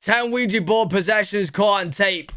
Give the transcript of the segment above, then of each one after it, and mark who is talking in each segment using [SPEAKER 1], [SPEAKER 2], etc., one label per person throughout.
[SPEAKER 1] 10 Ouija board possessions caught on tape.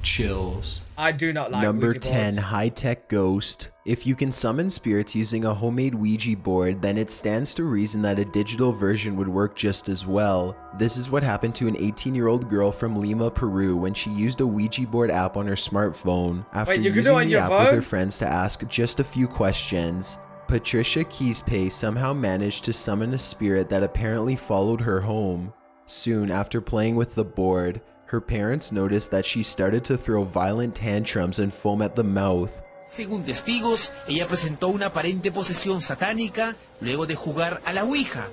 [SPEAKER 2] Chills.
[SPEAKER 1] I do not like
[SPEAKER 3] Number
[SPEAKER 1] Ouija
[SPEAKER 3] 10,
[SPEAKER 1] boards.
[SPEAKER 3] high-tech ghost. If you can summon spirits using a homemade Ouija board, then it stands to reason that a digital version would work just as well. This is what happened to an 18-year-old girl from Lima, Peru when she used a Ouija board app on her smartphone after
[SPEAKER 1] Wait, you can do it
[SPEAKER 3] using
[SPEAKER 1] on
[SPEAKER 3] the
[SPEAKER 1] your
[SPEAKER 3] app
[SPEAKER 1] phone?
[SPEAKER 3] with her friends to ask just a few questions. Patricia Keyspace somehow managed to summon a spirit that apparently followed her home. Soon after playing with the board, her parents noticed that she started to throw violent tantrums and foam at the mouth.
[SPEAKER 4] Según testigos, ella presentó una aparente posesión satánica luego de jugar a la Ouija.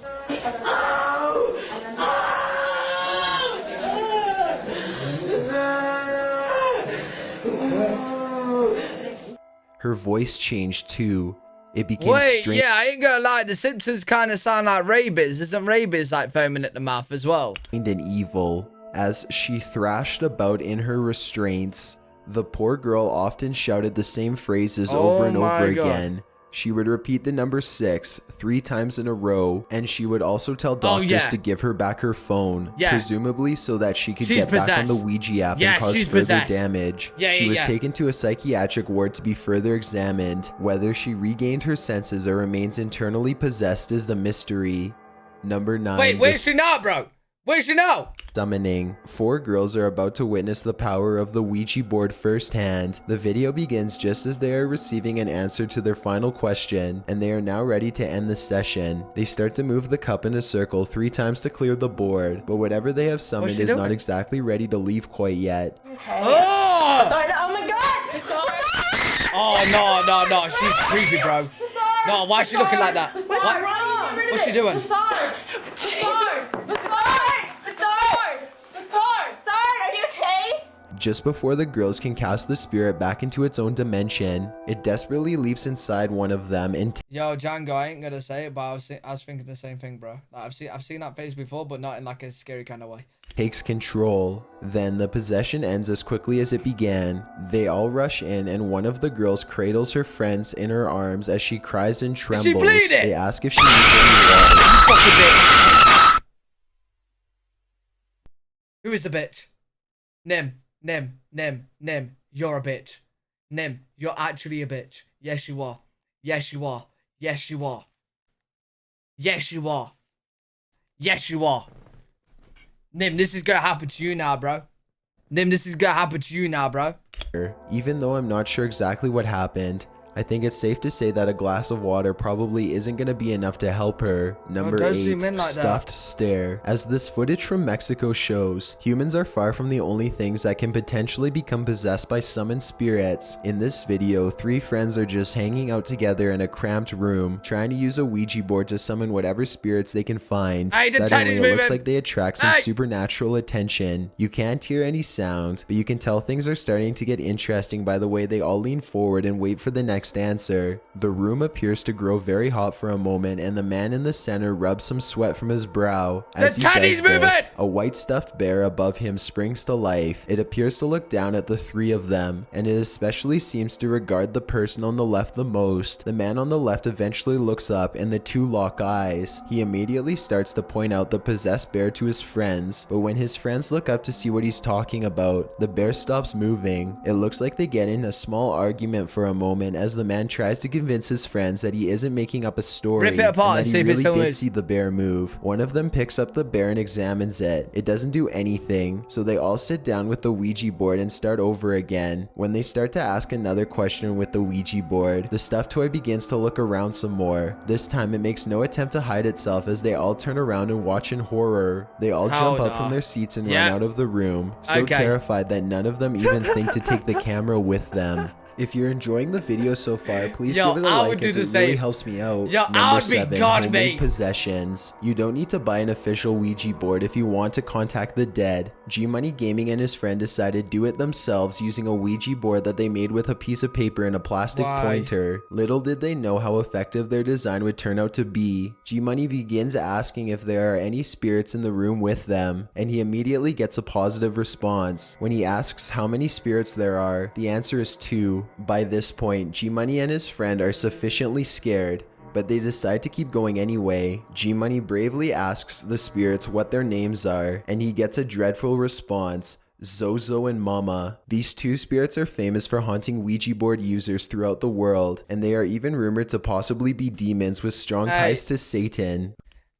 [SPEAKER 3] Her voice changed too. It became
[SPEAKER 1] Wait,
[SPEAKER 3] strange
[SPEAKER 1] yeah, I ain't gonna lie. The symptoms kind of sound like rabies. Isn't rabies like foaming at the mouth as well?
[SPEAKER 3] and evil. As she thrashed about in her restraints, the poor girl often shouted the same phrases over and
[SPEAKER 1] my
[SPEAKER 3] over
[SPEAKER 1] God.
[SPEAKER 3] again. She would repeat the number 6 3 times in a row, and she would also tell doctors
[SPEAKER 1] yeah.
[SPEAKER 3] to give her back her phone,
[SPEAKER 1] Yeah.
[SPEAKER 3] presumably so that she could
[SPEAKER 1] She's
[SPEAKER 3] get back on the
[SPEAKER 1] possessed.
[SPEAKER 3] Ouija app
[SPEAKER 1] Yeah,
[SPEAKER 3] and cause
[SPEAKER 1] she's
[SPEAKER 3] further
[SPEAKER 1] possessed.
[SPEAKER 3] damage.
[SPEAKER 1] Yeah,
[SPEAKER 3] she
[SPEAKER 1] yeah,
[SPEAKER 3] was
[SPEAKER 1] yeah.
[SPEAKER 3] taken to a psychiatric ward to be further examined. Whether she regained her senses or remains internally possessed is the mystery. Number 9.
[SPEAKER 1] Wait,
[SPEAKER 3] the
[SPEAKER 1] where's she now, bro? Where's she now?
[SPEAKER 3] Summoning. 4 girls are about to witness the power of the Ouija board firsthand. The video begins just as they are receiving an answer to their final question, and they are now ready to end the session. They start to move the cup in a circle 3 times to clear the board, but whatever they have summoned
[SPEAKER 1] she
[SPEAKER 3] is not
[SPEAKER 1] doing?
[SPEAKER 3] exactly ready to leave quite yet.
[SPEAKER 1] Oh!
[SPEAKER 5] Oh my god!
[SPEAKER 1] Oh, no. She's creepy, bro. No, why is she looking like that? What? What's she doing?
[SPEAKER 5] Are you okay?
[SPEAKER 3] Just before the girls can cast the spirit back into its own dimension, it desperately leaps inside one of them and
[SPEAKER 1] Yo, Django, I ain't gonna say it, but I was thinking the same thing, bro. Like, I've seen that face before, but not in like a scary kind of way.
[SPEAKER 3] takes control. Then the possession ends as quickly as it began. They all rush in and one of the girls cradles her friends in her arms as she cries and trembles.
[SPEAKER 1] bleeding?
[SPEAKER 3] They ask if she needs any water.
[SPEAKER 1] Fucking bitch. Who is the bitch? Nim. You're a bitch. Nim, you're actually a bitch. Yes, you are. Yes, you are. Yes, you are. Yes, you are. Yes, you are. Nim, this is gonna happen to you now, bro. Nim, this is gonna happen to you now, bro.
[SPEAKER 3] Even though I'm not sure exactly what happened, I think it's safe to say that a glass of water probably isn't going to be enough to help her. Number
[SPEAKER 1] don't
[SPEAKER 3] 8,
[SPEAKER 1] zoom in like that.
[SPEAKER 3] stuffed stare. As this footage from Mexico shows, humans are far from the only things that can potentially become possessed by summoned spirits. In this video, 3 friends are just hanging out together in a cramped room, trying to use a Ouija board to summon whatever spirits they can find.
[SPEAKER 1] Hey, the
[SPEAKER 3] Suddenly,
[SPEAKER 1] Chinese
[SPEAKER 3] it looks
[SPEAKER 1] moving.
[SPEAKER 3] like they attract some
[SPEAKER 1] Hey.
[SPEAKER 3] supernatural attention. You can't hear any sound, but you can tell things are starting to get interesting by the way they all lean forward and wait for the next answer. The room appears to grow very hot for a moment, and the man in the center rubs some sweat from his brow. As he
[SPEAKER 1] Chinese
[SPEAKER 3] does this,
[SPEAKER 1] moving.
[SPEAKER 3] a white stuffed bear above him springs to life. It appears to look down at the 3 of them, and it especially seems to regard the person on the left the most. The man on the left eventually looks up, and the 2 lock eyes. He immediately starts to point out the possessed bear to his friends, but when his friends look up to see what he's talking about, the bear stops moving. It looks like they get in a small argument for a moment as the man tries to convince his friends that he isn't making up a story,
[SPEAKER 1] Rip it apart
[SPEAKER 3] and
[SPEAKER 1] and
[SPEAKER 3] that
[SPEAKER 1] see
[SPEAKER 3] he
[SPEAKER 1] if it
[SPEAKER 3] really
[SPEAKER 1] still
[SPEAKER 3] did
[SPEAKER 1] moves.
[SPEAKER 3] see the bear move. One of them picks up the bear and examines it. It doesn't do anything, so they all sit down with the Ouija board and start over again. When they start to ask another question with the Ouija board, the stuffed toy begins to look around some more. This time it makes no attempt to hide itself as they all turn around and watch in horror. They all
[SPEAKER 1] Hell
[SPEAKER 3] jump up
[SPEAKER 1] no.
[SPEAKER 3] from their seats and
[SPEAKER 1] Yeah.
[SPEAKER 3] run out of the room, so
[SPEAKER 1] Okay.
[SPEAKER 3] terrified that none of them even think to take the camera with them. If you're enjoying the video so far, please
[SPEAKER 1] Yo,
[SPEAKER 3] give it a
[SPEAKER 1] I
[SPEAKER 3] like
[SPEAKER 1] would do
[SPEAKER 3] as
[SPEAKER 1] the
[SPEAKER 3] it really
[SPEAKER 1] same.
[SPEAKER 3] helps me out.
[SPEAKER 1] Yo, I
[SPEAKER 3] Number
[SPEAKER 1] would be
[SPEAKER 3] 7,
[SPEAKER 1] God,
[SPEAKER 3] homemade
[SPEAKER 1] mate.
[SPEAKER 3] possessions. You don't need to buy an official Ouija board if you want to contact the dead. G-Money Gaming and his friend decided to do it themselves using a Ouija board that they made with a piece of paper and a plastic
[SPEAKER 1] Why?
[SPEAKER 3] pointer. Little did they know how effective their design would turn out to be. G-Money begins asking if there are any spirits in the room with them, and he immediately gets a positive response. When he asks how many spirits there are, the answer is 2. By this point, G-Money and his friend are sufficiently scared. but they decide to keep going anyway. G-Money bravely asks the spirits what their names are, and he gets a dreadful response: Zozo and Mama. These two spirits are famous for haunting Ouija board users throughout the world, and they are even rumored to possibly be demons with strong ties to Satan.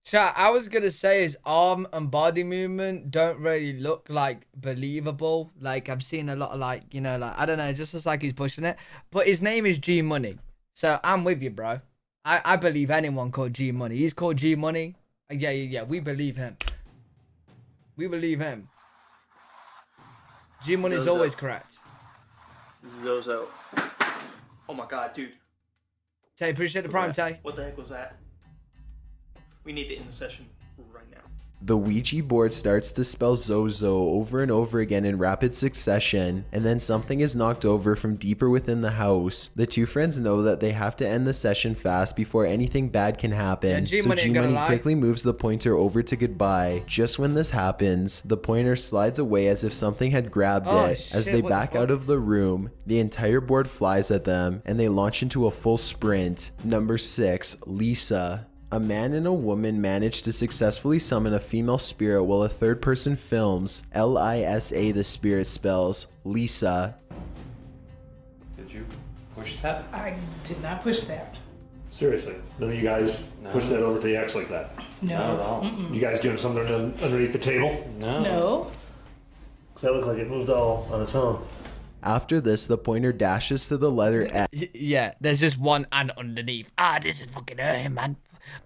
[SPEAKER 1] Chat, I was gonna say his arm and body movement don't really look like believable. Like, I've seen a lot of, like, you know, like, I don't know, it just looks like he's pushing it. But his name is G Money, so I'm with you, bro. I believe anyone called G Money. He's called G Money. Yeah, we believe him. We believe him. G Money's always correct.
[SPEAKER 2] Zozo. Oh my god, dude.
[SPEAKER 1] Tay, appreciate the prime, Tay.
[SPEAKER 2] What the heck was that? We need to end the session right now.
[SPEAKER 3] The Ouija board starts to spell Zozo over and over again in rapid succession, and then something is knocked over from deeper within the house. The two friends know that they have to end the session fast before anything bad can happen, so G-Money quickly moves the pointer over to goodbye. Just when this happens, the pointer slides away as if something had grabbed it. As they back out of the room, the entire board flies at them, and they launch into a full sprint. Number 6, Lisa. A man and a woman manage to successfully summon a female spirit while a third person films. Lisa the spirit spells Lisa.
[SPEAKER 6] Did you push that?
[SPEAKER 7] I did not push that.
[SPEAKER 8] Seriously, none of you guys push that over to the X like that?
[SPEAKER 7] No.
[SPEAKER 6] Not at all.
[SPEAKER 8] You guys doing something underneath the table?
[SPEAKER 6] No.
[SPEAKER 7] No.
[SPEAKER 8] That looked like it moved all on its own.
[SPEAKER 3] After this, the pointer dashes to the letter X.
[SPEAKER 1] Yeah, there's just one and underneath. This is fucking hurting, man.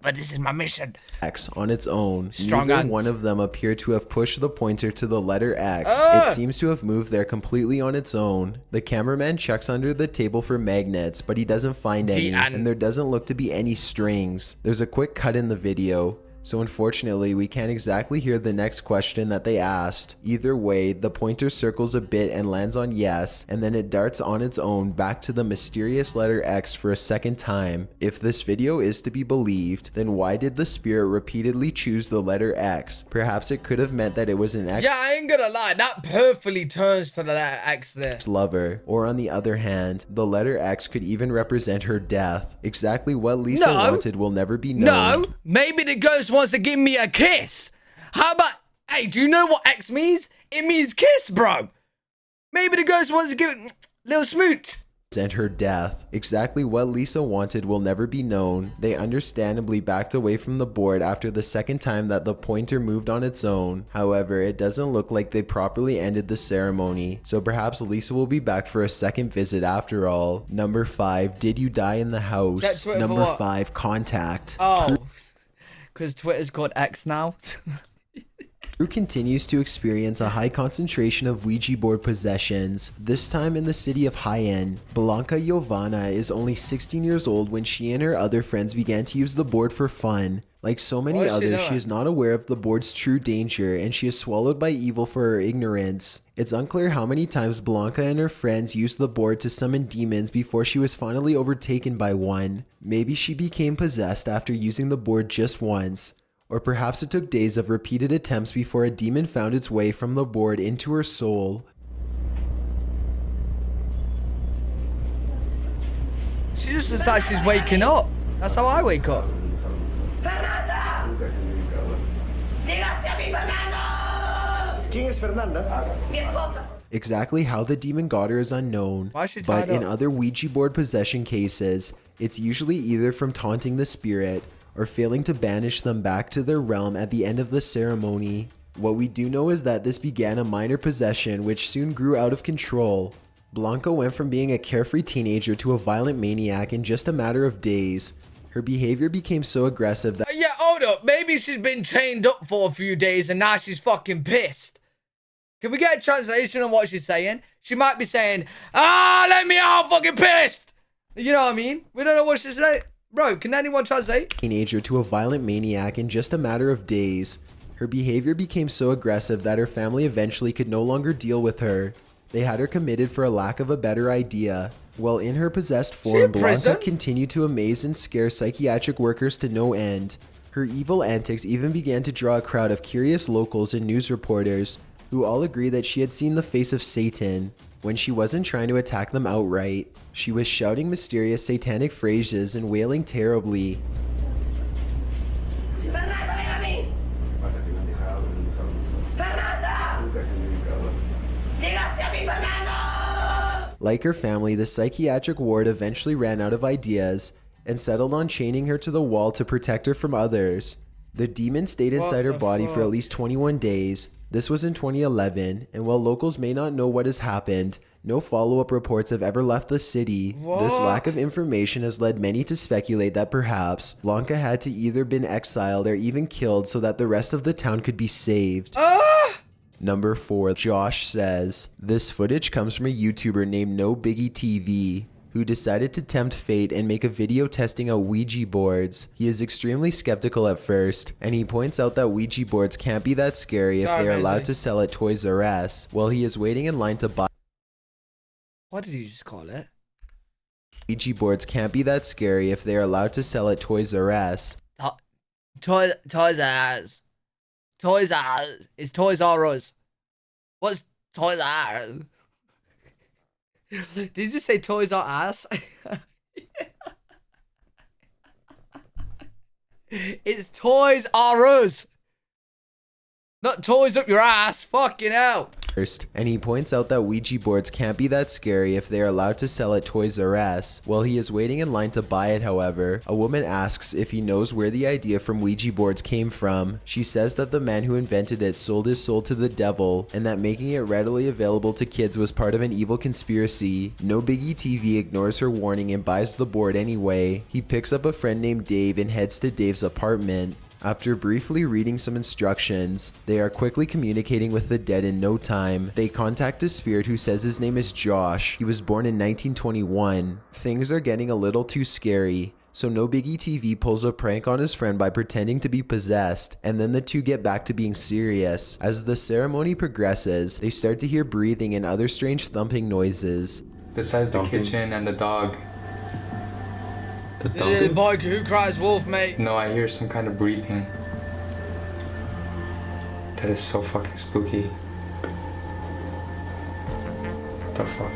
[SPEAKER 1] But this is my mission.
[SPEAKER 3] X on its own.
[SPEAKER 1] Strong
[SPEAKER 3] Neither
[SPEAKER 1] hands.
[SPEAKER 3] one of them appear to have pushed the pointer to the letter X. It seems to have moved there completely on its own. The cameraman checks under the table for magnets, but he doesn't find any, and there doesn't look to be any strings. There's a quick cut in the video, so unfortunately we can't exactly hear the next question that they asked. Either way, the pointer circles a bit and lands on yes, and then it darts on its own back to the mysterious letter X for a second time. If this video is to be believed, then why did the spirit repeatedly choose the letter X? Perhaps it could have meant that it was an X.
[SPEAKER 1] Yeah, I ain't gonna lie, that perfectly turns to the letter X there.
[SPEAKER 3] Lover. Or on the other hand, the letter X could even represent her death. Exactly what Lisa wanted will never be known.
[SPEAKER 1] No, maybe the ghost wants to give me a kiss. How about, hey, do you know what X means? It means kiss, bro. Maybe the ghost wants to give it a little smooch.
[SPEAKER 3] And her death. Exactly what Lisa wanted will never be known. They understandably backed away from the board after the second time that the pointer moved on its own. However, it doesn't look like they properly ended the ceremony, so perhaps Lisa will be back for a second visit after all. Number 5, did you die in the house? Number 5, contact.
[SPEAKER 1] Oh, because Twitter's called X now.
[SPEAKER 3] Drew continues to experience a high concentration of Ouija board possessions, this time in the city of Hyen. Blanca Jovana is only 16 years old when she and her other friends began to use the board for fun. Like so many others, she is not aware of the board's true danger, and she is swallowed by evil for her ignorance. It's unclear how many times Blanca and her friends used the board to summon demons before she was finally overtaken by one. Maybe she became possessed after using the board just once. Or perhaps it took days of repeated attempts before a demon found its way from the board into her soul.
[SPEAKER 1] She just looks like she's waking up. That's how I wake up.
[SPEAKER 3] Exactly how the demon got her is unknown, but in other Ouija board possession cases, it's usually either from taunting the spirit or failing to banish them back to their realm at the end of the ceremony. What we do know is that this began a minor possession which soon grew out of control. Blanca went from being a carefree teenager to a violent maniac in just a matter of days. Her behavior became so aggressive that—
[SPEAKER 1] Yeah, hold up. Maybe she's been chained up for a few days and now she's fucking pissed. Can we get a translation on what she's saying? She might be saying, let me out, I'm fucking pissed. You know what I mean? We don't know what she's saying. Bro, can anyone translate?
[SPEAKER 3] Teenager to a violent maniac in just a matter of days. Her behavior became so aggressive that her family eventually could no longer deal with her. They had her committed for a lack of a better idea. While in her possessed form, Blanca continued to amaze and scare psychiatric workers to no end. Her evil antics even began to draw a crowd of curious locals and news reporters, who all agree that she had seen the face of Satan. when she wasn't trying to attack them outright. She was shouting mysterious satanic phrases and wailing terribly. Like her family, the psychiatric ward eventually ran out of ideas and settled on chaining her to the wall to protect her from others. The demon stayed inside her body for at least 21 days. This was in 2011, and while locals may not know what has happened, no follow-up reports have ever left the city. This lack of information has led many to speculate that perhaps Blanca had to either been exiled or even killed so that the rest of the town could be saved. Number 4, Josh says, this footage comes from a YouTuber named No Biggie TV, who decided to tempt fate and make a video testing out Ouija boards. He is extremely skeptical at first, and he points out that Ouija boards can't be that scary if they are allowed to sell at Toys R Us, while he is waiting in line to buy.
[SPEAKER 1] What did you just call it?
[SPEAKER 3] Ouija boards can't be that scary if they are allowed to sell at Toys R Us.
[SPEAKER 1] Toys R Us. Toys R Us. It's Toys R Us. What's Toys R Us? Did you just say Toys R Us? It's Toys R Us. Not toys up your ass. Fucking hell.
[SPEAKER 3] And he points out that Ouija boards can't be that scary if they are allowed to sell at Toys R Us. While he is waiting in line to buy it, however, a woman asks if he knows where the idea from Ouija boards came from. She says that the man who invented it sold his soul to the devil, and that making it readily available to kids was part of an evil conspiracy. No Biggie TV ignores her warning and buys the board anyway. He picks up a friend named Dave and heads to Dave's apartment. After briefly reading some instructions, they are quickly communicating with the dead in no time. They contact a spirit who says his name is Josh. He was born in 1921. Things are getting a little too scary, so No Biggie TV pulls a prank on his friend by pretending to be possessed, and then the two get back to being serious. As the ceremony progresses, they start to hear breathing and other strange thumping noises.
[SPEAKER 9] Besides the kitchen and the dog.
[SPEAKER 1] The boy who cries wolf, mate.
[SPEAKER 9] No, I hear some kind of breathing. That is so fucking spooky. What the fuck?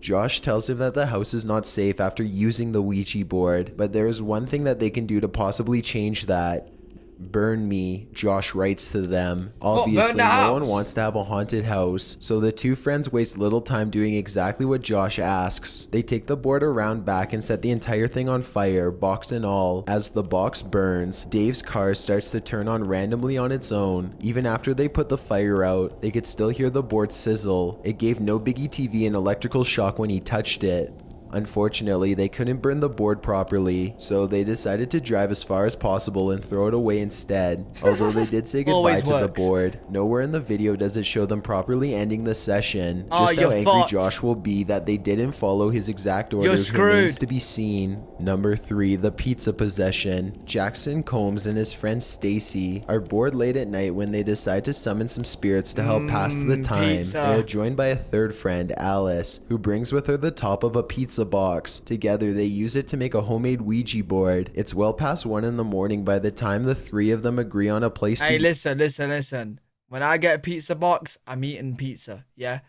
[SPEAKER 3] Josh tells him that the house is not safe after using the Ouija board, but there is one thing that they can do to possibly change that. Burn me, Josh writes to them. Obviously, no one wants to have a haunted house, so the two friends waste little time doing exactly what Josh asks. They take the board around back and set the entire thing on fire, box and all. As the box burns, Dave's car starts to turn on randomly on its own. Even after they put the fire out, they could still hear the board sizzle. It gave No Biggie TV an electrical shock when he touched it. Unfortunately, they couldn't burn the board properly, so they decided to drive as far as possible and throw it away instead. Although they did say goodbye to the board, nowhere in the video does it show them properly ending the session. Just how angry Josh will be that they didn't follow his exact orders remains to be seen. Number 3, the pizza possession. Jackson Combs and his friend Stacy are bored late at night when they decide to summon some spirits to help pass the time. They are joined by a third friend, Alice, who brings with her the top of a pizza box. Together, they use it to make a homemade Ouija board. It's well past 1 in the morning by the time the three of them agree on a place to...
[SPEAKER 1] Hey, listen. When I get a pizza box, I'm eating pizza, yeah?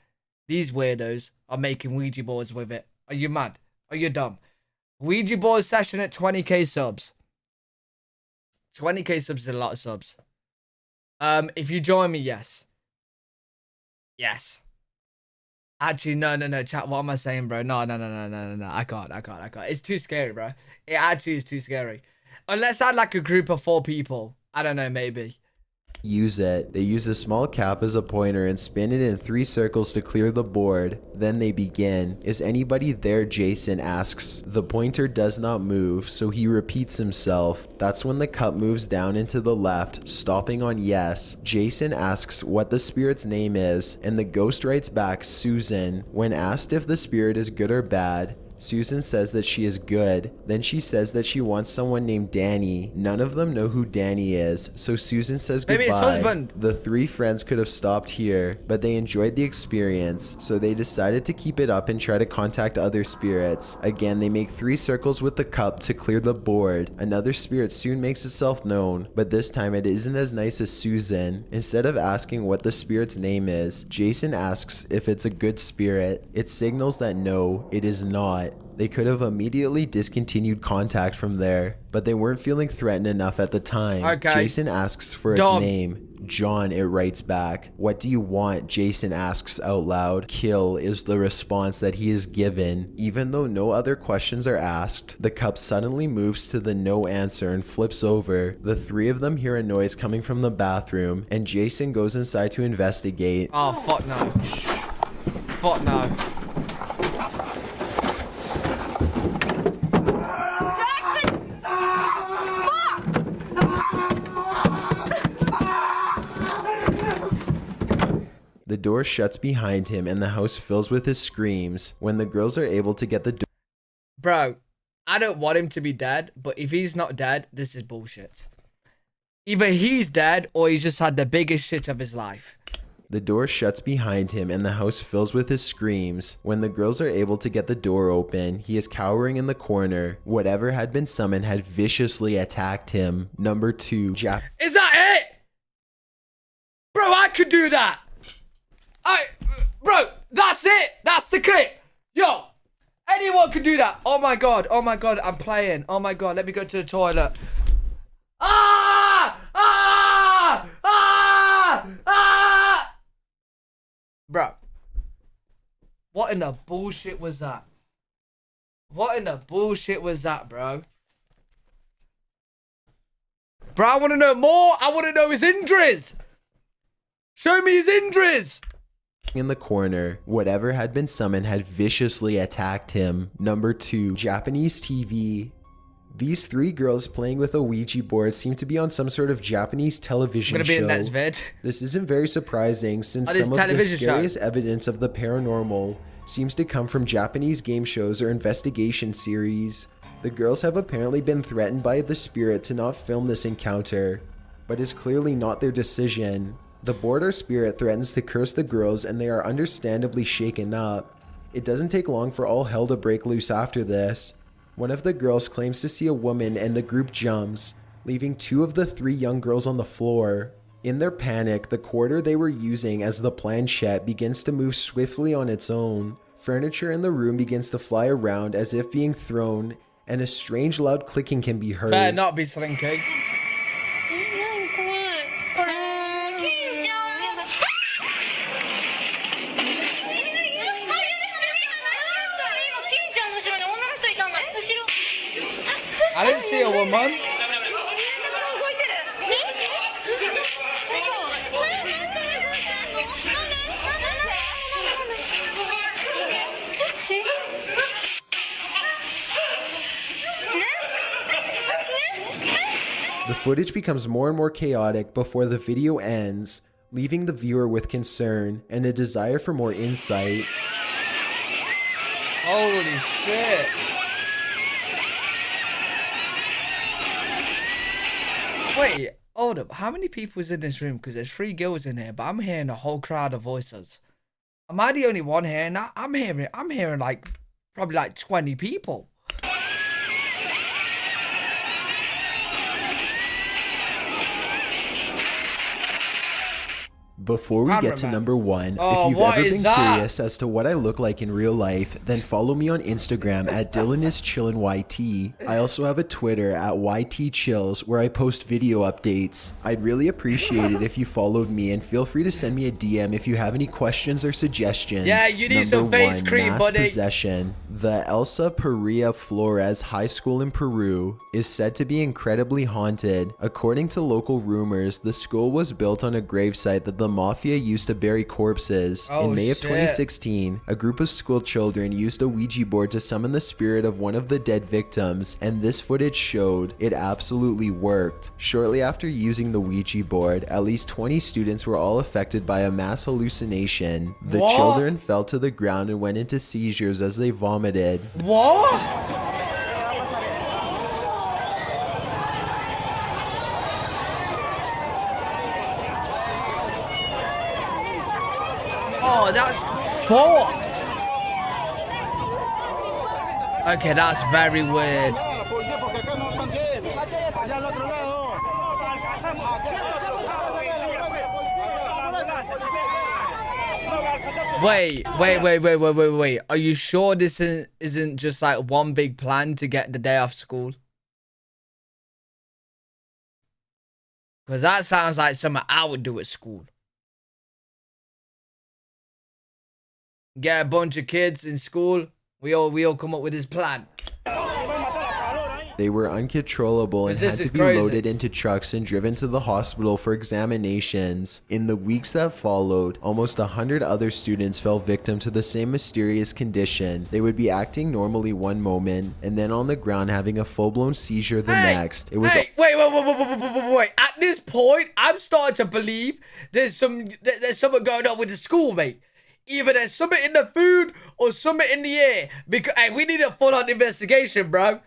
[SPEAKER 1] These weirdos are making Ouija boards with it. Are you mad? Are you dumb? Ouija board session at 20k subs. 20k subs is a lot of subs. If you join me, yes. Yes. Actually, no, chat, what am I saying, bro? No, I can't. It's too scary, bro. It actually is too scary. Unless I had like a group of 4 people. I don't know, maybe.
[SPEAKER 3] Use it. They use a small cap as a pointer and spin it in 3 circles to clear the board. Then they begin. Is anybody there? Jason asks. The pointer does not move, so he repeats himself. That's when the cup moves down into the left, stopping on yes. Jason asks what the spirit's name is, and the ghost writes back Susan. When asked if the spirit is good or bad, Susan says that she is good. Then she says that she wants someone named Danny. None of them know who Danny is, so Susan says goodbye.
[SPEAKER 1] Maybe it's husband.
[SPEAKER 3] The three friends could have stopped here, but they enjoyed the experience, so they decided to keep it up and try to contact other spirits. Again, they make 3 circles with the cup to clear the board. Another spirit soon makes itself known, but this time it isn't as nice as Susan. Instead of asking what the spirit's name is, Jason asks if it's a good spirit. It signals that no, it is not. They could have immediately discontinued contact from there, but they weren't feeling threatened enough at the time.
[SPEAKER 1] Okay.
[SPEAKER 3] Jason asks for its name. John, it writes back. What do you want? Jason asks out loud. Kill is the response that he is given. Even though no other questions are asked, the cup suddenly moves to the no answer and flips over. The 3 of them hear a noise coming from the bathroom, and Jason goes inside to investigate.
[SPEAKER 1] Oh, fuck no. Fuck no.
[SPEAKER 3] The door shuts behind him and the house fills with his screams. When the girls are able to get the door...
[SPEAKER 1] Bro, I don't want him to be dead, but if he's not dead, this is bullshit. Either he's dead or he's just had the biggest shit of his life.
[SPEAKER 3] The door shuts behind him and the house fills with his screams. When the girls are able to get the door open, he is cowering in the corner. Whatever had been summoned had viciously attacked him. Number 2,
[SPEAKER 1] Is that it? Bro, I could do that. Bro, that's it. That's the clip. Yo, anyone could do that. Oh my god, I'm playing. Oh my god, let me go to the toilet. Bro, what in the bullshit was that? What in the bullshit was that, bro? Bro, I want to know more. I want to know his injuries. Show me his injuries.
[SPEAKER 3] in the corner. Whatever had been summoned had viciously attacked him. Number 2, Japanese TV. These 3 girls playing with a Ouija board seem to be on some sort of Japanese television show.
[SPEAKER 1] In that vid.
[SPEAKER 3] This isn't very surprising since some of the scariest evidence of the paranormal seems to come from Japanese game shows or investigation series. The girls have apparently been threatened by the spirit to not film this encounter, but it's clearly not their decision. The board or spirit threatens to curse the girls and they are understandably shaken up. It doesn't take long for all hell to break loose after this. One of the girls claims to see a woman and the group jumps, leaving 2 of the 3 young girls on the floor. In their panic, the quarter they were using as the planchette begins to move swiftly on its own. Furniture in the room begins to fly around as if being thrown, and a strange loud clicking can be heard.
[SPEAKER 1] Better not be Slinky. I didn't see a woman.
[SPEAKER 3] The footage becomes more and more chaotic before the video ends, leaving the viewer with concern and a desire for more insight.
[SPEAKER 1] Holy shit. Wait, hold up. How many people is in this room? Because there's 3 girls in here, but I'm hearing a whole crowd of voices. Am I the only one here? Now I'm hearing like probably like 20 people.
[SPEAKER 3] Before we get to number 1, if you've ever been curious as to what I look like in real life, then follow me on Instagram at DylanIsChillinYT. I also have a Twitter at YTChills where I post video updates. I'd really appreciate it if you followed me, and feel free to send me a DM if you have any questions or suggestions.
[SPEAKER 1] Yeah, you need some face cream,
[SPEAKER 3] mass
[SPEAKER 1] buddy.
[SPEAKER 3] Possession. The Elsa Perea Flores High School in Peru is said to be incredibly haunted. According to local rumors, the school was built on a gravesite that the mafia used to bury corpses.
[SPEAKER 1] Oh,
[SPEAKER 3] In May of
[SPEAKER 1] shit.
[SPEAKER 3] 2016, a group of school children used a Ouija board to summon the spirit of one of the dead victims, and this footage showed it absolutely worked. Shortly after using the Ouija board, at least 20 students were all affected by a mass hallucination. The
[SPEAKER 1] What?
[SPEAKER 3] children fell to the ground and went into seizures as they vomited.
[SPEAKER 1] What? Oh, that's fucked. Okay, that's very weird. Wait. Are you sure this isn't just like one big plan to get the day off school? Because that sounds like something I would do at school. Get a bunch of kids in school. We all come up with this plan.
[SPEAKER 3] They were uncontrollable and
[SPEAKER 1] This
[SPEAKER 3] had
[SPEAKER 1] is
[SPEAKER 3] to be
[SPEAKER 1] crazy.
[SPEAKER 3] loaded into trucks and driven to the hospital for examinations. In the weeks that followed, almost 100 other students fell victim to the same mysterious condition. They would be acting normally one moment and then on the ground having a full-blown seizure the next. It was
[SPEAKER 1] Wait. At this point, I'm starting to believe there's something going on with the school, mate. Either there's something in the food or something in the air. Because hey, we need a full-on investigation, bro.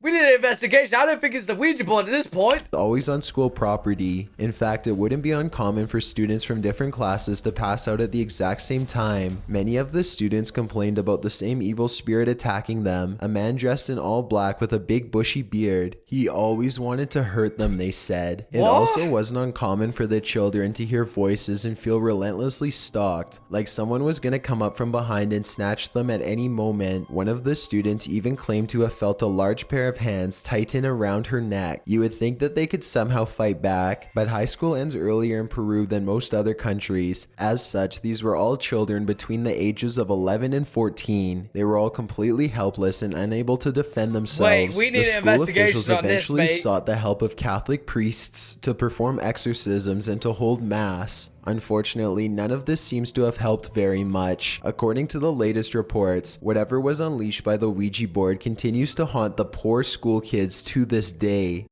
[SPEAKER 1] We need an investigation. I don't think it's the Ouija board at this point.
[SPEAKER 3] always on school property. In fact, it wouldn't be uncommon for students from different classes to pass out at the exact same time. Many of the students complained about the same evil spirit attacking them, a man dressed in all black with a big bushy beard. He always wanted to hurt them, they said. It
[SPEAKER 1] What?
[SPEAKER 3] also wasn't uncommon for the children to hear voices and feel relentlessly stalked, like someone was gonna come up from behind and snatch them at any moment. One of the students even claimed to have felt a large pair of hands tighten around her neck. You would think that they could somehow fight back, but high school ends earlier in Peru than most other countries. As such, these were all children between the ages of 11 and 14. They were all completely helpless and unable to defend themselves.
[SPEAKER 1] Wait, we need
[SPEAKER 3] the
[SPEAKER 1] an
[SPEAKER 3] school
[SPEAKER 1] investigation
[SPEAKER 3] officials
[SPEAKER 1] on this,
[SPEAKER 3] eventually
[SPEAKER 1] mate.
[SPEAKER 3] sought the help of Catholic priests to perform exorcisms and to hold mass. Unfortunately, none of this seems to have helped very much. According to the latest reports, whatever was unleashed by the Ouija board continues to haunt the poor school kids to this day.